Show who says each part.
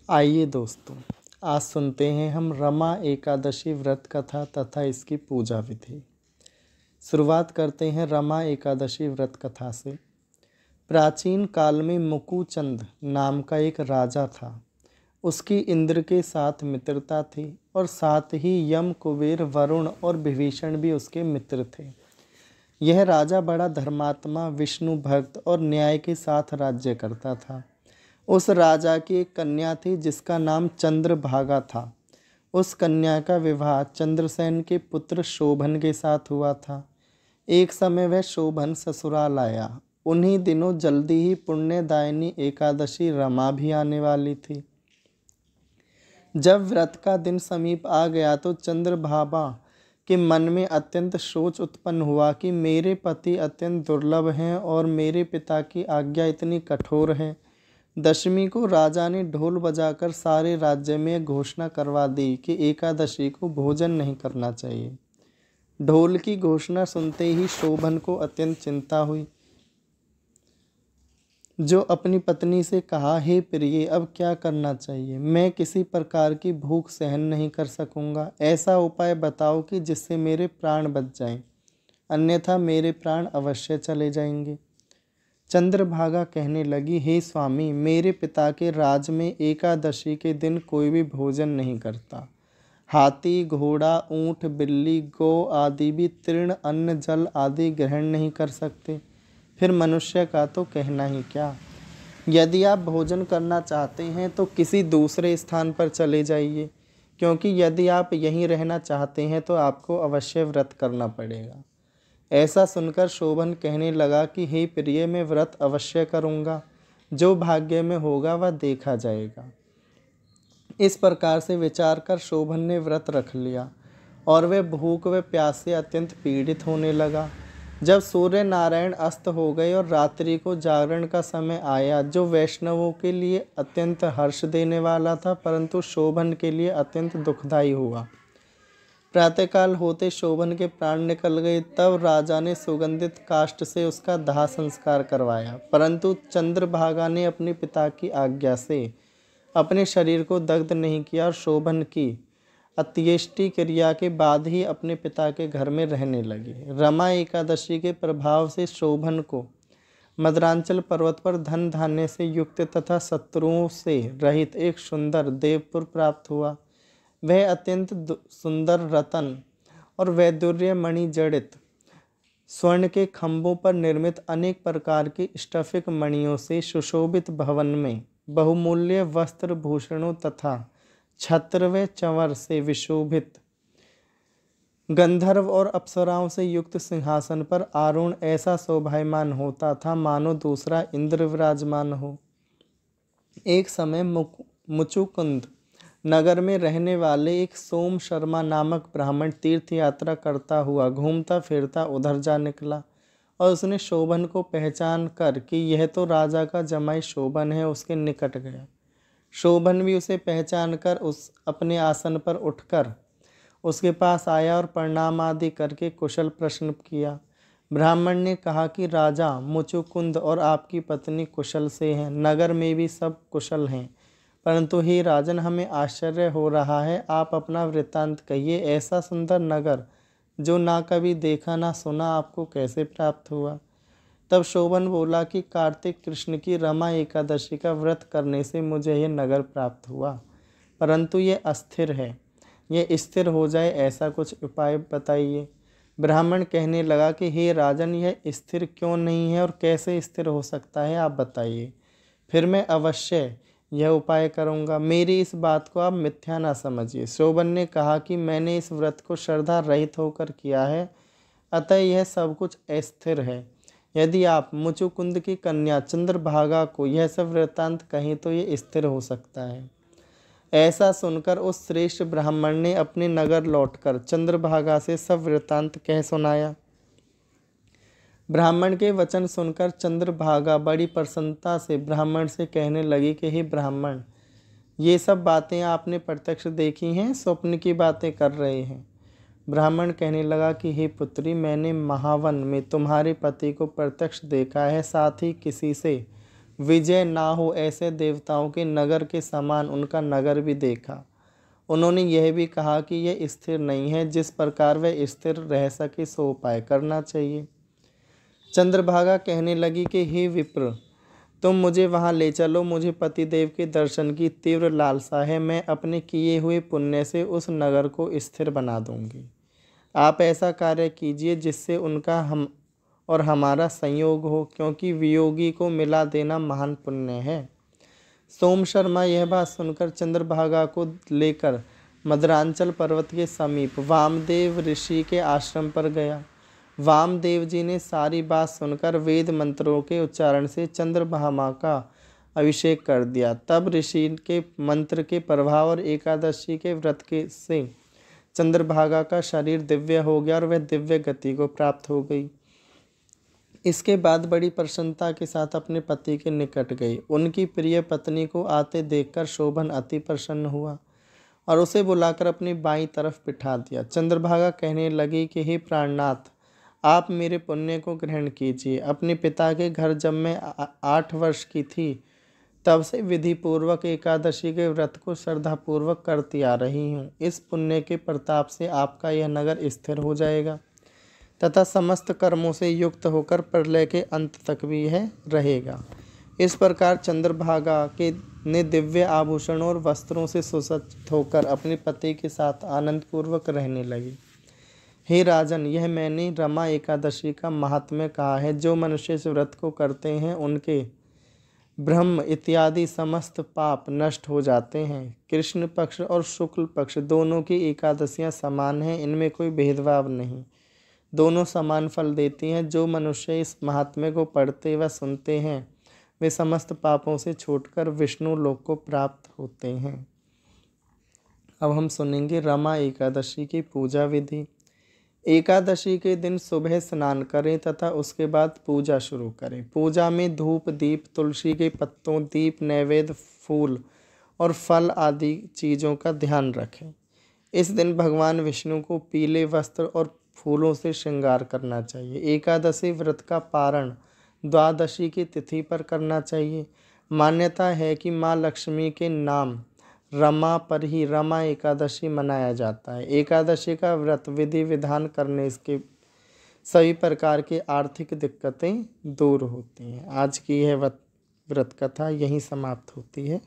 Speaker 1: आइए दोस्तों, आज सुनते हैं हम रमा एकादशी व्रत कथा तथा इसकी पूजा विधि। शुरुआत करते हैं रमा एकादशी व्रत कथा से। प्राचीन काल में मुकुचंद नाम का एक राजा था। उसकी इंद्र के साथ मित्रता थी और साथ ही यम, कुबेर, वरुण और विभीषण भी उसके मित्र थे। यह राजा बड़ा धर्मात्मा, विष्णु भक्त और न्याय के साथ राज्य करता था। उस राजा की एक कन्या थी जिसका नाम चंद्रभागा था। उस कन्या का विवाह चंद्रसेन के पुत्र शोभन के साथ हुआ था। एक समय वह शोभन ससुराल आया। उन्हीं दिनों जल्दी ही पुण्यदायिनी एकादशी रमा भी आने वाली थी। जब व्रत का दिन समीप आ गया तो चंद्रभागा के मन में अत्यंत सोच उत्पन्न हुआ कि मेरे पति अत्यंत दुर्लभ हैं और मेरे पिता की आज्ञा इतनी कठोर है। दशमी को राजा ने ढोल बजाकर सारे राज्य में घोषणा करवा दी कि एकादशी को भोजन नहीं करना चाहिए। ढोल की घोषणा सुनते ही शोभन को अत्यंत चिंता हुई, जो अपनी पत्नी से कहा, हे प्रिय, अब क्या करना चाहिए? मैं किसी प्रकार की भूख सहन नहीं कर सकूंगा। ऐसा उपाय बताओ कि जिससे मेरे प्राण बच जाएं, अन्यथा मेरे प्राण अवश्य चले जाएंगे। चंद्रभागा कहने लगी, हे स्वामी, मेरे पिता के राज में एकादशी के दिन कोई भी भोजन नहीं करता। हाथी, घोड़ा, ऊंट, बिल्ली, गौ आदि भी तृण, अन्न, जल आदि ग्रहण नहीं कर सकते। फिर मनुष्य का तो कहना ही क्या। यदि आप भोजन करना चाहते हैं तो किसी दूसरे स्थान पर चले जाइए, क्योंकि यदि आप यहीं रहना चाहते हैं तो आपको अवश्य व्रत करना पड़ेगा। ऐसा सुनकर शोभन कहने लगा कि हे प्रिय, मैं व्रत अवश्य करूँगा। जो भाग्य में होगा वह देखा जाएगा। इस प्रकार से विचार कर शोभन ने व्रत रख लिया और वह भूख व प्यास से अत्यंत पीड़ित होने लगा। जब सूर्य नारायण अस्त हो गए और रात्रि को जागरण का समय आया, जो वैष्णवों के लिए अत्यंत हर्ष देने वाला था, परंतु शोभन के लिए अत्यंत दुखदायी हुआ। प्रातःकाल होते शोभन के प्राण निकल गए। तब राजा ने सुगंधित काष्ठ से उसका दाह संस्कार करवाया, परंतु चंद्रभागा ने अपने पिता की आज्ञा से अपने शरीर को दग्ध नहीं किया और शोभन की अंत्येष्टि क्रिया के बाद ही अपने पिता के घर में रहने लगी। रमा एकादशी के प्रभाव से शोभन को मद्रांचल पर्वत पर धन धान्य से युक्त तथा शत्रुओं से रहित एक सुंदर देवपुर प्राप्त हुआ। वह अत्यंत सुंदर रतन और वैदुर्य मणि जड़ित स्वर्ण के खंभों पर निर्मित अनेक प्रकार की स्टफिक मणियों से सुशोभित भवन में बहुमूल्य वस्त्र भूषणों तथा छत्र व चंवर से विशोभित गंधर्व और अप्सराओं से युक्त सिंहासन पर आरूढ़ ऐसा शोभायमान होता था मानो दूसरा इंद्र विराजमान हो। एक समय मुचुकुंद नगर में रहने वाले एक सोम शर्मा नामक ब्राह्मण तीर्थ यात्रा करता हुआ घूमता फिरता उधर जा निकला और उसने शोभन को पहचान कर कि यह तो राजा का जमाई शोभन है, उसके निकट गया। शोभन भी उसे पहचान कर अपने आसन पर उठकर उसके पास आया और प्रणाम आदि करके कुशल प्रश्न किया। ब्राह्मण ने कहा कि राजा, मुचुकुंद और आपकी पत्नी कुशल से हैं, नगर में भी सब कुशल हैं, परंतु हे राजन, हमें आश्चर्य हो रहा है। आप अपना वृत्तांत कहिए। ऐसा सुंदर नगर जो ना कभी देखा ना सुना आपको कैसे प्राप्त हुआ? तब शोभन बोला कि कार्तिक कृष्ण की रमा एकादशी का व्रत करने से मुझे यह नगर प्राप्त हुआ, परंतु यह अस्थिर है। यह स्थिर हो जाए ऐसा कुछ उपाय बताइए। ब्राह्मण कहने लगा कि हे राजन, यह स्थिर क्यों नहीं है और कैसे स्थिर हो सकता है, आप बताइए, फिर मैं अवश्य यह उपाय करूँगा। मेरी इस बात को आप मिथ्या ना समझिए। शोभन ने कहा कि मैंने इस व्रत को श्रद्धा रहित होकर किया है, अतः यह सब कुछ अस्थिर है। यदि आप मुचुकुंद की कन्या चंद्रभागा को यह सब वृत्तांत कहें तो ये स्थिर हो सकता है। ऐसा सुनकर उस श्रेष्ठ ब्राह्मण ने अपने नगर लौटकर चंद्रभागा से सब वृत्तांत कह सुनाया। ब्राह्मण के वचन सुनकर चंद्रभागा बड़ी प्रसन्नता से ब्राह्मण से कहने लगी कि हे ब्राह्मण, ये सब बातें आपने प्रत्यक्ष देखी हैं, स्वप्न की बातें कर रहे हैं? ब्राह्मण कहने लगा कि हे पुत्री, मैंने महावन में तुम्हारे पति को प्रत्यक्ष देखा है, साथ ही किसी से विजय ना हो ऐसे देवताओं के नगर के समान उनका नगर भी देखा। उन्होंने यह भी कहा कि यह स्थिर नहीं है, जिस प्रकार वह स्थिर रह सके सो उपाय करना चाहिए। चंद्रभागा कहने लगी कि हे विप्र, तुम मुझे वहाँ ले चलो, मुझे पतिदेव के दर्शन की तीव्र लालसा है। मैं अपने किए हुए पुण्य से उस नगर को स्थिर बना दूंगी। आप ऐसा कार्य कीजिए जिससे उनका हम और हमारा संयोग हो, क्योंकि वियोगी को मिला देना महान पुण्य है। सोम शर्मा यह बात सुनकर चंद्रभागा को लेकर मदरांचल पर्वत के समीप वामदेव ऋषि के आश्रम पर गया। वामदेव जी ने सारी बात सुनकर वेद मंत्रों के उच्चारण से चंद्रभागा का अभिषेक कर दिया। तब ऋषि के मंत्र के प्रभाव और एकादशी के व्रत के से चंद्रभागा का शरीर दिव्य हो गया और वह दिव्य गति को प्राप्त हो गई। इसके बाद बड़ी प्रसन्नता के साथ अपने पति के निकट गई। उनकी प्रिय पत्नी को आते देखकर शोभन अति प्रसन्न हुआ और उसे बुलाकर अपनी बाईं तरफ बिठा दिया। चंद्रभागा कहने लगी कि हे प्राणनाथ, आप मेरे पुण्य को ग्रहण कीजिए। अपने पिता के घर जब मैं 8 वर्ष की थी तब से विधि पूर्वक एकादशी के व्रत को श्रद्धापूर्वक करती आ रही हूँ। इस पुण्य के प्रताप से आपका यह नगर स्थिर हो जाएगा तथा समस्त कर्मों से युक्त होकर प्रलय के अंत तक भी यह रहेगा। इस प्रकार चंद्रभागा के ने दिव्य आभूषणों और वस्त्रों से सुसज्जित होकर अपने पति के साथ आनंद पूर्वक रहने लगी। हे राजन, यह मैंने रमा एकादशी का महात्म्य कहा है। जो मनुष्य इस व्रत को करते हैं उनके ब्रह्म इत्यादि समस्त पाप नष्ट हो जाते हैं। कृष्ण पक्ष और शुक्ल पक्ष दोनों की एकादशियां समान हैं, इनमें कोई भेदभाव नहीं, दोनों समान फल देती हैं। जो मनुष्य इस महात्म्य को पढ़ते व सुनते हैं वे समस्त पापों से छूटकर विष्णु लोक को प्राप्त होते हैं। अब हम सुनेंगे रमा एकादशी की पूजा विधि। एकादशी के दिन सुबह स्नान करें तथा उसके बाद पूजा शुरू करें। पूजा में धूप, दीप, तुलसी के पत्तों, दीप, नैवेद्य, फूल और फल आदि चीज़ों का ध्यान रखें। इस दिन भगवान विष्णु को पीले वस्त्र और फूलों से श्रृंगार करना चाहिए। एकादशी व्रत का पारण द्वादशी की तिथि पर करना चाहिए। मान्यता है कि माँ लक्ष्मी के नाम रमा पर ही रमा एकादशी मनाया जाता है। एकादशी का व्रत विधि विधान करने इसके सभी प्रकार की आर्थिक दिक्कतें दूर होती हैं। आज की यह व्रत कथा यहीं समाप्त होती है।